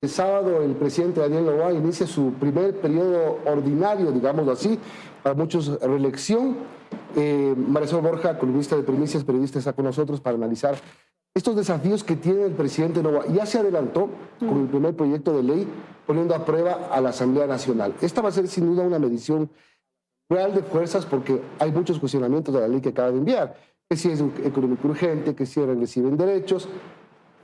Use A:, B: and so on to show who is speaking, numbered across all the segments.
A: El sábado el presidente Daniel Noboa inicia su primer periodo ordinario, digámoslo así, para muchos reelección. Marisol Borja, columnista de Primicias, periodista, está con nosotros para analizar estos desafíos que tiene el presidente Noboa. Ya se adelantó con el primer proyecto de ley poniendo a prueba a la Asamblea Nacional. Esta va a ser sin duda una medición real de fuerzas porque hay muchos cuestionamientos de la ley que acaba de enviar, que si es económico urgente, que si es regresiva en derechos.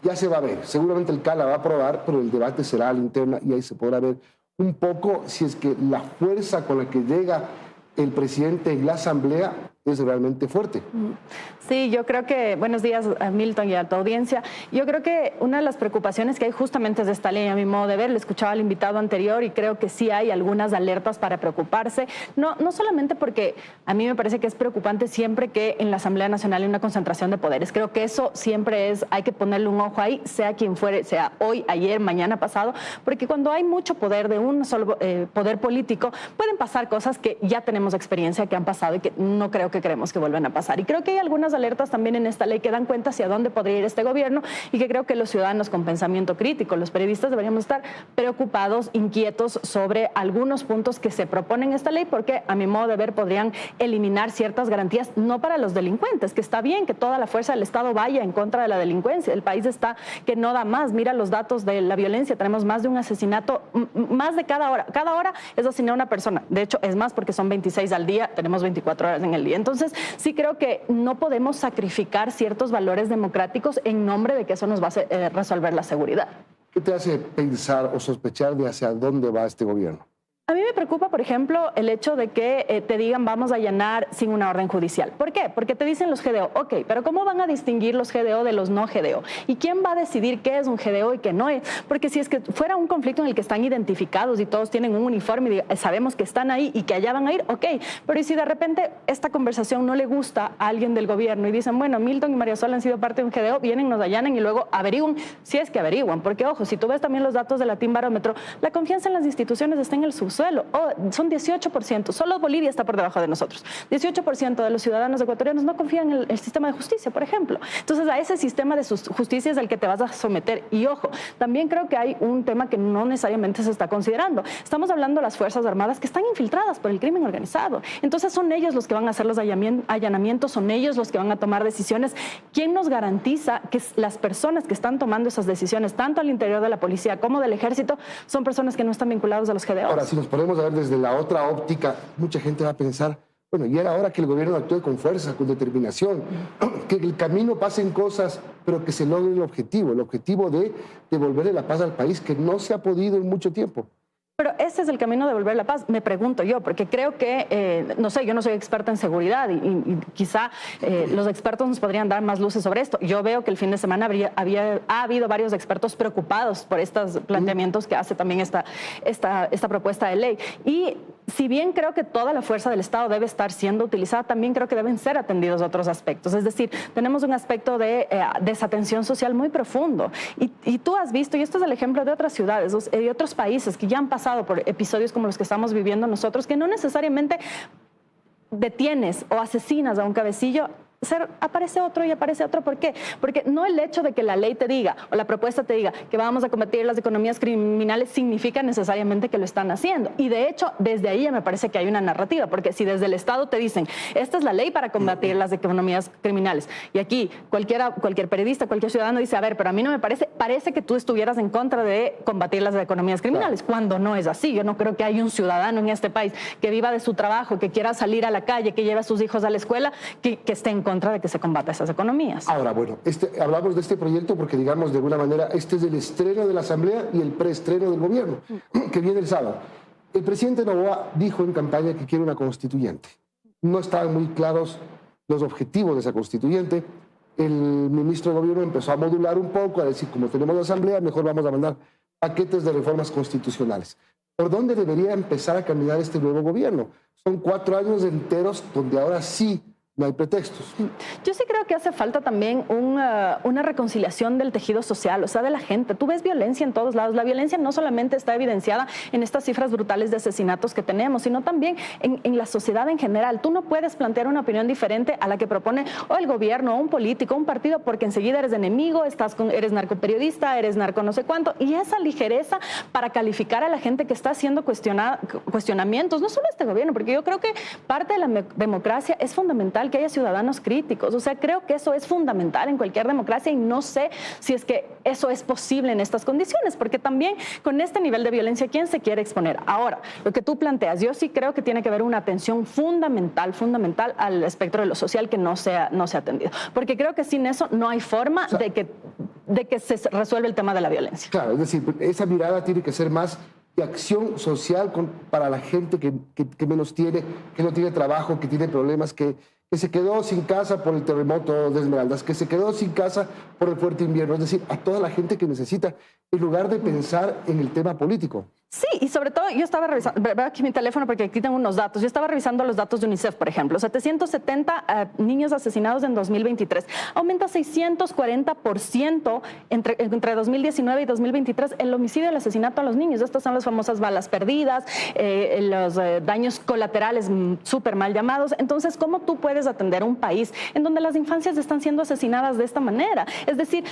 A: Ya se va a ver, seguramente el CAL la va a aprobar, pero el debate será a la interna y ahí se podrá ver un poco si es que la fuerza con la que llega el presidente en la Asamblea es realmente fuerte.
B: Sí, yo creo que, buenos días a Milton y a tu audiencia, yo creo que una de las preocupaciones que hay justamente es de esta ley, a mi modo de ver, le escuchaba al invitado anterior y creo que sí hay algunas alertas para preocuparse, no solamente porque a mí me parece que es preocupante siempre que en la Asamblea Nacional hay una concentración de poderes, creo que eso siempre hay que ponerle un ojo ahí, sea quien fuere, sea hoy, ayer, mañana, pasado, porque cuando hay mucho poder de un solo poder político, pueden pasar cosas que ya tenemos experiencia, que han pasado y que no creo que queremos que vuelvan a pasar. Y creo que hay algunas alertas también en esta ley que dan cuenta hacia dónde podría ir este gobierno y que creo que los ciudadanos con pensamiento crítico, los periodistas deberíamos estar preocupados, inquietos sobre algunos puntos que se proponen en esta ley porque a mi modo de ver podrían eliminar ciertas garantías, no para los delincuentes, que está bien que toda la fuerza del Estado vaya en contra de la delincuencia, el país está que no da más, mira los datos de la violencia, tenemos más de un asesinato, más de cada hora es asesinar a una persona, de hecho es más porque son 26 al día, tenemos 24 horas en el día, entonces sí creo que no podemos sacrificar ciertos valores democráticos en nombre de que eso nos va a resolver la seguridad.
A: ¿Qué te hace pensar o sospechar de hacia dónde va este gobierno?
B: A mí me preocupa, por ejemplo, el hecho de que te digan vamos a allanar sin una orden judicial. ¿Por qué? Porque te dicen los GDO. Ok, pero ¿cómo van a distinguir los GDO de los no GDO? ¿Y quién va a decidir qué es un GDO y qué no es? Porque si es que fuera un conflicto en el que están identificados y todos tienen un uniforme y sabemos que están ahí y que allá van a ir, ok. Pero ¿y si de repente esta conversación no le gusta a alguien del gobierno y dicen, bueno, Milton y María Sol han sido parte de un GDO, vienen, nos allanan y luego averiguan, si es que averiguan? Porque, ojo, si tú ves también los datos de Latin Barómetro, la confianza en las instituciones está en el subsuelo. Son 18%, solo Bolivia está por debajo de nosotros. 18% de los ciudadanos ecuatorianos no confían en el sistema de justicia, por ejemplo. Entonces, a ese sistema de justicia es al que te vas a someter. Y ojo, también creo que hay un tema que no necesariamente se está considerando. Estamos hablando de las Fuerzas Armadas que están infiltradas por el crimen organizado. Entonces, son ellos los que van a hacer los allanamientos, son ellos los que van a tomar decisiones. ¿Quién nos garantiza que las personas que están tomando esas decisiones, tanto al interior de la policía como del ejército, son personas que no están vinculados a los GDO?
A: Ahora, si nos ponemos a ver desde la otra óptica, mucha gente va a pensar, bueno, y era hora que el gobierno actúe con fuerza, con determinación, que el camino pasen cosas, pero que se logre el objetivo de devolverle la paz al país, que no se ha podido en mucho tiempo.
B: Pero ese es el camino de devolver la paz, me pregunto yo, porque creo que, no sé, yo no soy experta en seguridad y quizá los expertos nos podrían dar más luces sobre esto. Yo veo que el fin de semana ha habido varios expertos preocupados por estos planteamientos que hace también esta propuesta de ley. Y si bien creo que toda la fuerza del Estado debe estar siendo utilizada, también creo que deben ser atendidos otros aspectos. Es decir, tenemos un aspecto de desatención social muy profundo. Y tú has visto, y esto es el ejemplo de otras ciudades y otros países que ya han pasado por episodios como los que estamos viviendo nosotros, que no necesariamente detienes o asesinas a un cabecillo, aparece otro y aparece otro. ¿Por qué? Porque no el hecho de que la ley te diga o la propuesta te diga que vamos a combatir las economías criminales significa necesariamente que lo están haciendo. Y de hecho, desde ahí ya me parece que hay una narrativa, porque si desde el Estado te dicen, esta es la ley para combatir las economías criminales, y aquí cualquier periodista, cualquier ciudadano dice, a ver, pero a mí no me parece que tú estuvieras en contra de combatir las economías criminales, cuando no es así. Yo no creo que haya un ciudadano en este país que viva de su trabajo, que quiera salir a la calle, que lleve a sus hijos a la escuela, que esté en contra de que se combata esas economías.
A: Ahora, bueno, hablamos de este proyecto porque, digamos, de alguna manera, este es el estreno de la Asamblea y el preestreno del gobierno, que viene el sábado. El presidente Noboa dijo en campaña que quiere una constituyente. No estaban muy claros los objetivos de esa constituyente. El ministro de Gobierno empezó a modular un poco, a decir, como tenemos la Asamblea, mejor vamos a mandar paquetes de reformas constitucionales. ¿Por dónde debería empezar a caminar este nuevo gobierno? Son 4 años enteros donde ahora sí no hay pretextos.
B: Yo sí creo que hace falta también una reconciliación del tejido social, o sea, de la gente. Tú ves violencia en todos lados. La violencia no solamente está evidenciada en estas cifras brutales de asesinatos que tenemos, sino también en la sociedad en general. Tú no puedes plantear una opinión diferente a la que propone o el gobierno, o un político, un partido, porque enseguida eres enemigo, eres narcoperiodista, eres narco no sé cuánto. Y esa ligereza para calificar a la gente que está haciendo cuestionamientos, no solo este gobierno, porque yo creo que parte de la democracia es fundamental que haya ciudadanos críticos. O sea, creo que eso es fundamental en cualquier democracia y no sé si es que eso es posible en estas condiciones, porque también con este nivel de violencia, ¿quién se quiere exponer? Ahora, lo que tú planteas, yo sí creo que tiene que haber una atención fundamental al espectro de lo social que no se ha atendido, porque creo que sin eso no hay forma de que se resuelva el tema de la violencia.
A: Claro, es decir, esa mirada tiene que ser más de acción social para la gente que menos tiene, que no tiene trabajo, que tiene problemas, que se quedó sin casa por el terremoto de Esmeraldas, que se quedó sin casa por el fuerte invierno, es decir, a toda la gente que necesita, en lugar de pensar en el tema político.
B: Sí, y sobre todo yo estaba revisando, veo aquí mi teléfono porque aquí tengo unos datos, yo estaba revisando los datos de UNICEF, por ejemplo, 770 niños asesinados en 2023, aumenta 640% entre 2019 y 2023 el homicidio y el asesinato a los niños. Estas son las famosas balas perdidas, los daños colaterales súper mal llamados. Entonces, ¿cómo tú puedes atender a un país en donde las infancias están siendo asesinadas de esta manera? Es decir,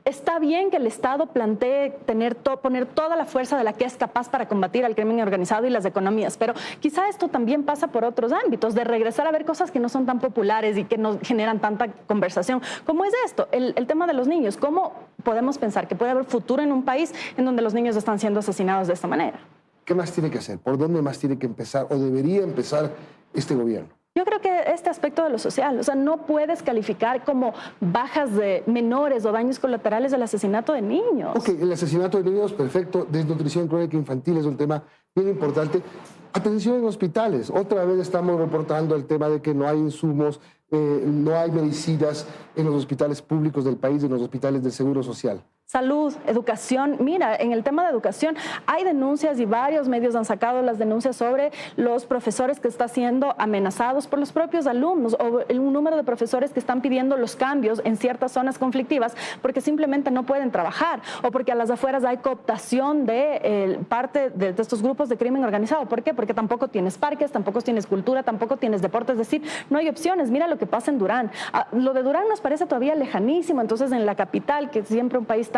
B: está bien que el Estado plantee poner toda la fuerza de la que es capaz para combatir al crimen organizado y las economías, pero quizá esto también pasa por otros ámbitos, de regresar a ver cosas que no son tan populares y que no generan tanta conversación, como es esto, el tema de los niños. ¿Cómo podemos pensar que puede haber futuro en un país en donde los niños están siendo asesinados de esta manera?
A: ¿Qué más tiene que hacer? ¿Por dónde más tiene que empezar o debería empezar este gobierno?
B: Yo creo que este aspecto de lo social, o sea, no puedes calificar como bajas de menores o daños colaterales del asesinato de niños.
A: Ok, el asesinato de niños, perfecto. Desnutrición crónica infantil es un tema bien importante. Atención en hospitales. Otra vez estamos reportando el tema de que no hay insumos, no hay medicinas en los hospitales públicos del país, en los hospitales del Seguro Social.
B: Salud, educación. Mira, en el tema de educación hay denuncias y varios medios han sacado las denuncias sobre los profesores que están siendo amenazados por los propios alumnos o un número de profesores que están pidiendo los cambios en ciertas zonas conflictivas porque simplemente no pueden trabajar o porque a las afueras hay cooptación de parte de estos grupos de crimen organizado. ¿Por qué? Porque tampoco tienes parques, tampoco tienes cultura, tampoco tienes deporte, es decir, no hay opciones. Mira lo que pasa en Durán. Lo de Durán nos parece todavía lejanísimo, entonces en la capital, que siempre un país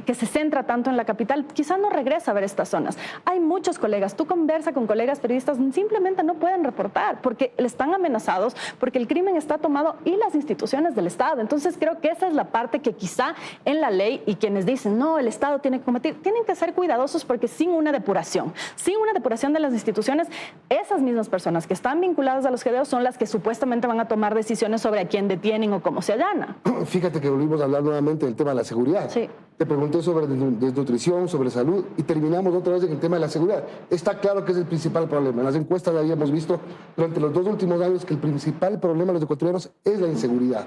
B: que se centra tanto en la capital, quizás no regresa a ver estas zonas. Hay muchos colegas, tú conversas con colegas periodistas, simplemente no pueden reportar porque están amenazados, porque el crimen está tomado y las instituciones del Estado. Entonces creo que esa es la parte que quizá en la ley y quienes dicen, no, el Estado tiene que combatir, tienen que ser cuidadosos porque sin una depuración de las instituciones, esas mismas personas que están vinculadas a los GDOs son las que supuestamente van a tomar decisiones sobre a quién detienen o cómo se allana.
A: Fíjate que volvimos a hablar nuevamente del tema de la seguridad. Sí. Te pregunté sobre desnutrición, sobre salud y terminamos otra vez en el tema de la seguridad. Está claro que es el principal problema. En las encuestas ya habíamos visto durante los 2 últimos años que el principal problema de los ecuatorianos es la inseguridad.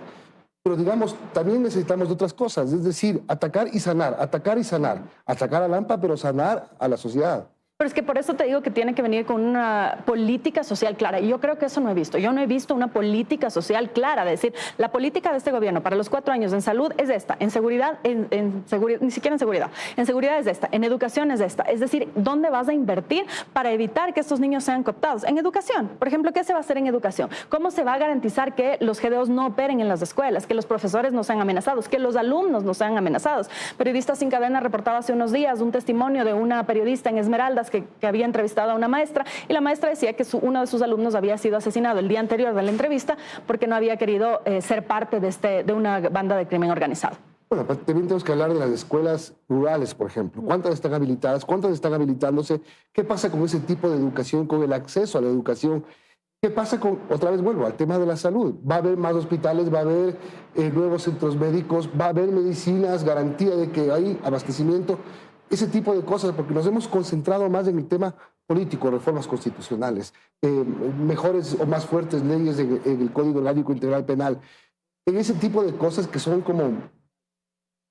A: Pero digamos, también necesitamos de otras cosas, es decir, atacar y sanar, atacar a Lampa, pero sanar a la sociedad.
B: Pero es que por eso te digo que tiene que venir con una política social clara. Y yo creo que eso no he visto. Yo no he visto una política social clara. Es decir, la política de este gobierno para los 4 años en salud es esta, en seguridad, ni siquiera en seguridad. En seguridad es esta, en educación es esta. Es decir, ¿dónde vas a invertir para evitar que estos niños sean cooptados? En educación. Por ejemplo, ¿qué se va a hacer en educación? ¿Cómo se va a garantizar que los GDOs no operen en las escuelas, que los profesores no sean amenazados, que los alumnos no sean amenazados? Periodistas Sin Cadena reportaba hace unos días un testimonio de una periodista en Esmeraldas que había entrevistado a una maestra y la maestra decía que uno de sus alumnos había sido asesinado el día anterior de la entrevista porque no había querido ser parte de una banda de crimen organizado.
A: Bueno, pero también tenemos que hablar de las escuelas rurales, por ejemplo. ¿Cuántas están habilitadas? ¿Cuántas están habilitándose? ¿Qué pasa con ese tipo de educación, con el acceso a la educación? ¿Qué pasa con, otra vez vuelvo al tema de la salud? Va a haber más hospitales, va a haber nuevos centros médicos, va a haber medicinas, garantía de que hay abastecimiento. Ese tipo de cosas, porque nos hemos concentrado más en el tema político, reformas constitucionales, mejores o más fuertes leyes en el Código Orgánico Integral Penal, en ese tipo de cosas que son como,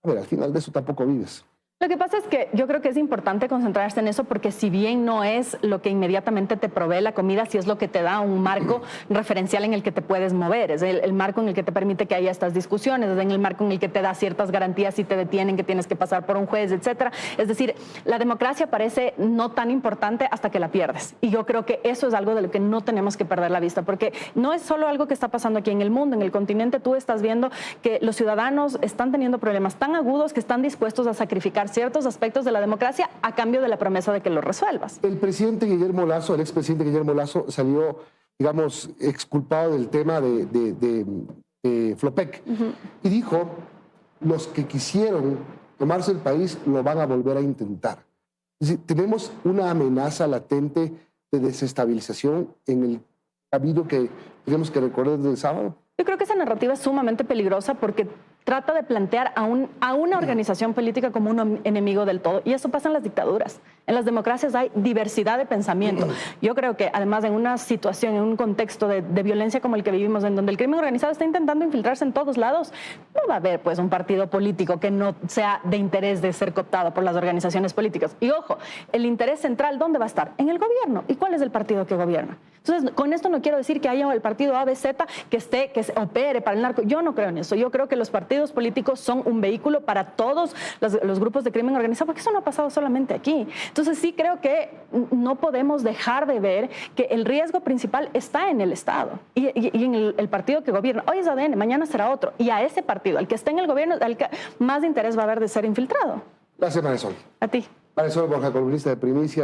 A: a ver, al final de eso tampoco vives.
B: Lo que pasa es que yo creo que es importante concentrarse en eso porque si bien no es lo que inmediatamente te provee la comida, sí es lo que te da un marco referencial en el que te puedes mover, es el marco en el que te permite que haya estas discusiones, es en el marco en el que te da ciertas garantías si te detienen, que tienes que pasar por un juez, etcétera. Es decir, la democracia parece no tan importante hasta que la pierdes. Y yo creo que eso es algo de lo que no tenemos que perder la vista, porque no es solo algo que está pasando aquí en el mundo, en el continente tú estás viendo que los ciudadanos están teniendo problemas tan agudos que están dispuestos a sacrificar ciertos aspectos de la democracia a cambio de la promesa de que lo resuelvas.
A: El presidente Guillermo Lasso, el expresidente Guillermo Lasso, salió, digamos, exculpado del tema de Flopec y dijo, los que quisieron tomarse el país lo van a volver a intentar. Es decir, tenemos una amenaza latente de desestabilización en el camino que tenemos que recorrer desde el sábado.
B: Yo creo que esa narrativa es sumamente peligrosa porque trata de plantear a una organización política como un enemigo del todo. Y eso pasa en las dictaduras. En las democracias hay diversidad de pensamiento. Yo creo que además en una situación, en un contexto de violencia como el que vivimos, en donde el crimen organizado está intentando infiltrarse en todos lados, no va a haber pues un partido político que no sea de interés de ser cooptado por las organizaciones políticas. Y ojo, el interés central, ¿dónde va a estar? En el gobierno. ¿Y cuál es el partido que gobierna? Entonces, con esto no quiero decir que haya el partido ABZ que opere para el narco. Yo no creo en eso. Yo creo que los partidos políticos son un vehículo para todos los grupos de crimen organizado, porque eso no ha pasado solamente aquí. Entonces, sí creo que no podemos dejar de ver que el riesgo principal está en el Estado y en el partido que gobierna. Hoy es ADN, mañana será otro. Y a ese partido, al que esté en el gobierno, al que más interés va a haber de ser infiltrado.
A: Gracias, Marisol.
B: A ti.
A: Marisol Borja, columnista de Primicias.